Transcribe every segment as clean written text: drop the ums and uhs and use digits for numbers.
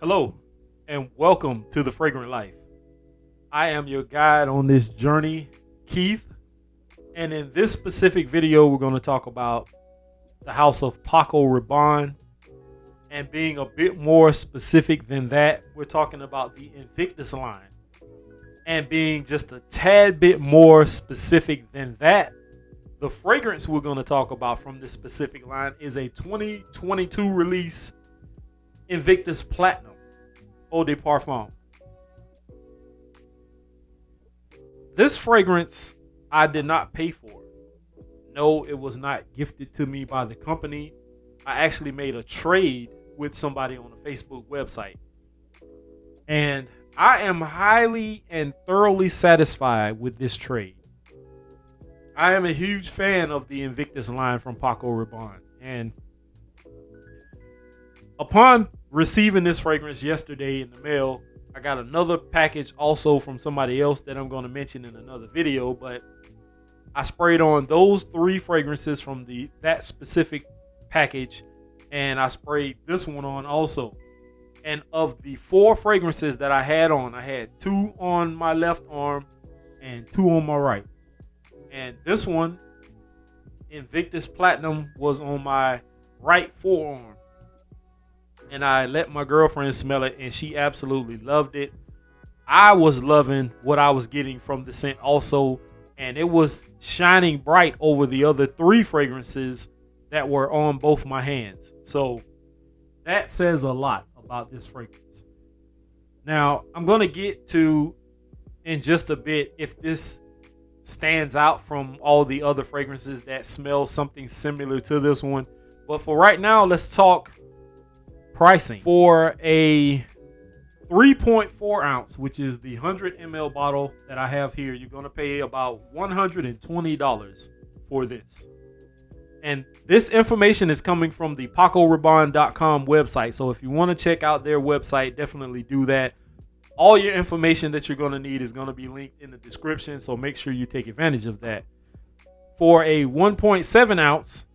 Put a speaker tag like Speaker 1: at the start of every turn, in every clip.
Speaker 1: Hello, and welcome to the Fragrant Life. I am your guide on this journey, Keith, and in this specific video, we're going to talk about the house of Paco Rabanne, and being a bit more specific than that, we're talking about the Invictus line. And being just a tad bit more specific than that, the fragrance we're going to talk about from this specific line is a 2022 release Invictus Platinum Eau de Parfum. This fragrance I did not pay for. No, it was not gifted to me by the company. I actually made a trade with somebody on the Facebook website. And I am highly and thoroughly satisfied with this trade. I am a huge fan of the Invictus line from Paco Rabanne. And upon receiving this fragrance yesterday in the mail, I got another package also from somebody else that I'm going to mention in another video. But I sprayed on those three fragrances from that specific package, and I sprayed this one on also. And of the four fragrances that I had on, I had two on my left arm and two on my right. And this one, Invictus Platinum, was on my right forearm. And I let my girlfriend smell it, and she absolutely loved it. I was loving what I was getting from the scent also, and it was shining bright over the other three fragrances that were on both my hands. So that says a lot about this fragrance. Now, I'm going to get to, in just a bit, if this stands out from all the other fragrances that smell something similar to this one. But for right now, let's talk pricing. For a 3.4 ounce, which is the 100 ml bottle that I have here, you're going to pay about $120 for this. And this information is coming from the PacoRabanne.com website. So if you want to check out their website, definitely do that. All your information that you're going to need is going to be linked in the description. So make sure you take advantage of that. For a 1.7 ounce,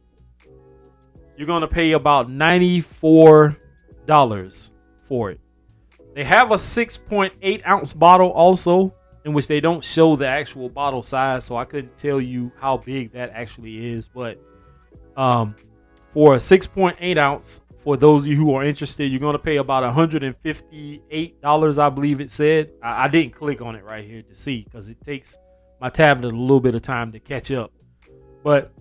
Speaker 1: you're going to pay about $94 for it. They have a 6.8 ounce bottle also, in which they don't show the actual bottle size, so I couldn't tell you how big that actually is. But for a 6.8 ounce, for those of you who are interested, you're going to pay about $158, I believe it said. I didn't click on it right here to see, because it takes my tablet a little bit of time to catch up. But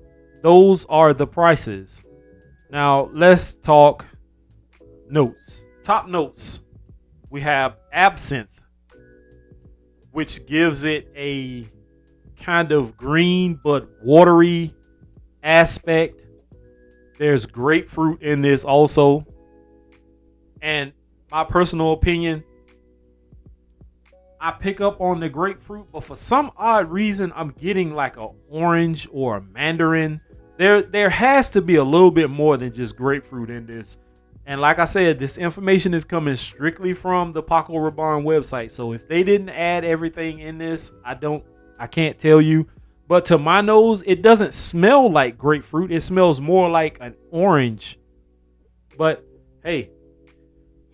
Speaker 1: those are the prices. Now let's talk notes. Top notes. We have absinthe, which gives it a kind of green but watery aspect. There's grapefruit in this also. And my personal opinion, I pick up on the grapefruit, but for some odd reason, I'm getting like an orange or a mandarin. There has to be a little bit more than just grapefruit in this. And like I said, this information is coming strictly from the Paco Rabanne website. So if they didn't add everything in this, I can't tell you. But to my nose, it doesn't smell like grapefruit. It smells more like an orange. But hey,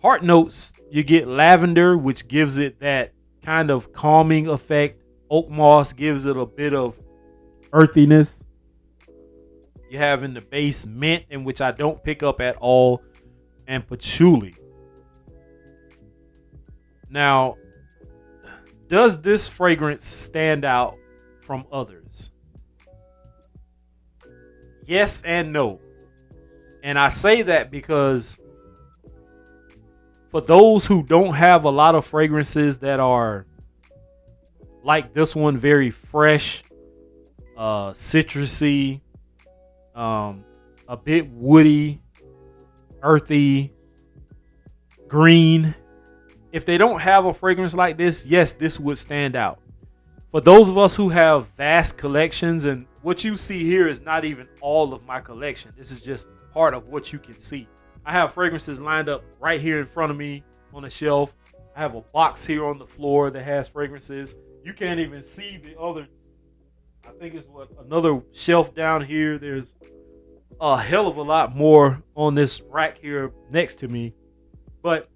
Speaker 1: heart notes, you get lavender, which gives it that kind of calming effect. Oak moss gives it a bit of earthiness. You have in the base mint, in which I don't pick up at all, and patchouli. Now, does this fragrance stand out from others? Yes and no. And I say that because for those who don't have a lot of fragrances that are like this one, very fresh, citrusy, a bit woody, earthy, green. If they don't have a fragrance like this, yes, this would stand out. For those of us who have vast collections, and what you see here is not even all of my collection. This is just part of what you can see. I have fragrances lined up right here in front of me on the shelf. I have a box here on the floor that has fragrances. You can't even see the other. I think it's another shelf down here. There's a hell of a lot more on this rack here next to me. But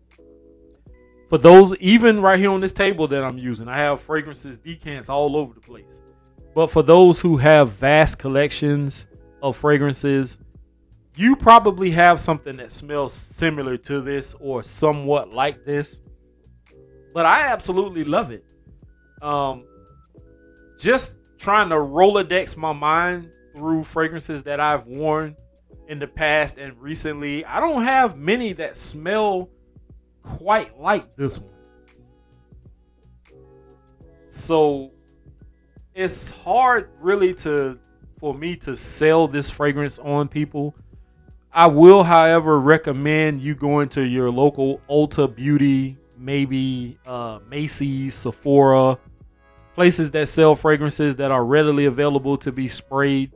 Speaker 1: For those, even right here on this table that I'm using, I have fragrances, decants all over the place. But for those who have vast collections of fragrances, you probably have something that smells similar to this or somewhat like this. But I absolutely love it. Just trying to Rolodex my mind through fragrances that I've worn in the past and recently, I don't have many that smell quite like this one. So it's hard really for me to sell this fragrance on people. I will, however, recommend you going to your local Ulta Beauty, maybe Macy's, Sephora, places that sell fragrances that are readily available to be sprayed,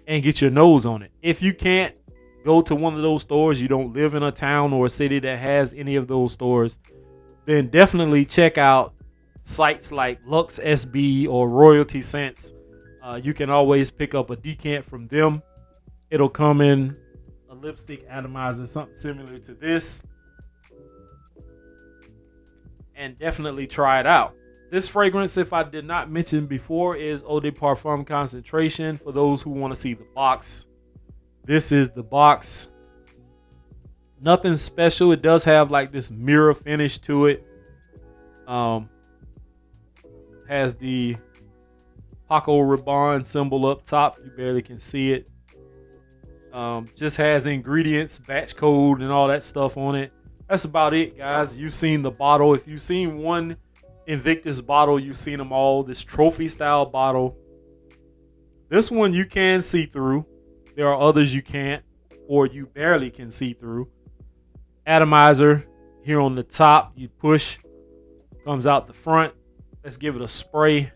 Speaker 1: and get your nose on it. If you can't go to one of those stores, you don't live in a town or a city that has any of those stores, then definitely check out sites like Lux SB or Royalty Scents. You can always pick up a decant from them. It'll come in a lipstick atomizer, something similar to this, and definitely try it out. This fragrance, if I did not mention before, is Eau de Parfum Concentration. For those who want to see the box, this is the box. Nothing special. It does have like this mirror finish to it. Has the Paco Rabanne symbol up top. You barely can see it. Just has ingredients, batch code, and all that stuff on it. That's about it, guys. You've seen the bottle. If you've seen one Invictus bottle, you've seen them all. This trophy style bottle. This one you can see through. There are others you can't, or you barely can see through. Atomizer here on the top. You push, comes out the front. Let's give it a spray.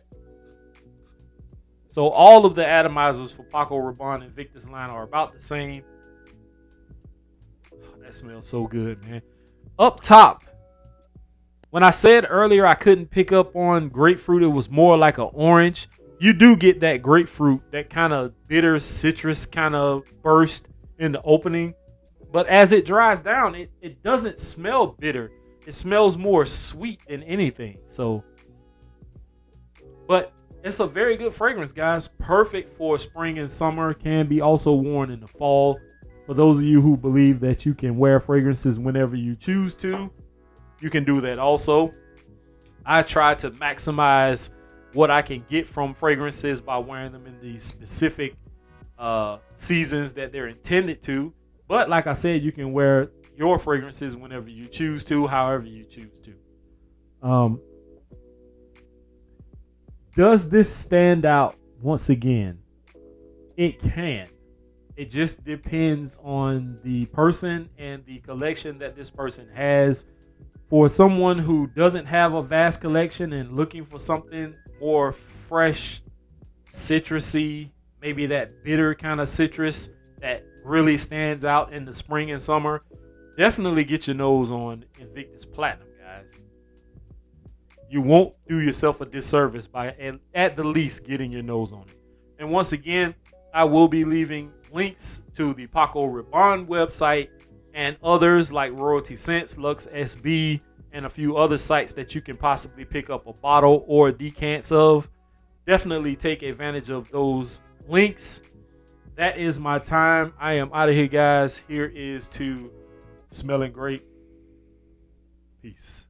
Speaker 1: So all of the atomizers for Paco Rabanne Invictus line are about the same. Oh, that smells so good, man. Up top, when I said earlier I couldn't pick up on grapefruit, it was more like an orange. You do get that grapefruit, that kind of bitter citrus kind of burst in the opening. But as it dries down, it doesn't smell bitter. It smells more sweet than anything. But it's a very good fragrance, guys. Perfect for spring and summer. Can be also worn in the fall. For those of you who believe that you can wear fragrances whenever you choose to, you can do that also. I try to maximize what I can get from fragrances by wearing them in these specific seasons that they're intended to. But like I said, you can wear your fragrances whenever you choose to, however you choose to. Does this stand out? Once again, it can. It just depends on the person and the collection that this person has. For someone who doesn't have a vast collection and looking for something more fresh, citrusy, maybe that bitter kind of citrus that really stands out in the spring and summer, definitely get your nose on Invictus Platinum, guys. You won't do yourself a disservice by at the least getting your nose on it. And once again, I will be leaving links to the Paco Rabanne website and others like Royalty Scents, Lux SB, and a few other sites that you can possibly pick up a bottle or decants of. Definitely take advantage of those links. That is my time. I am out of here, guys. Here is to smelling great. Peace.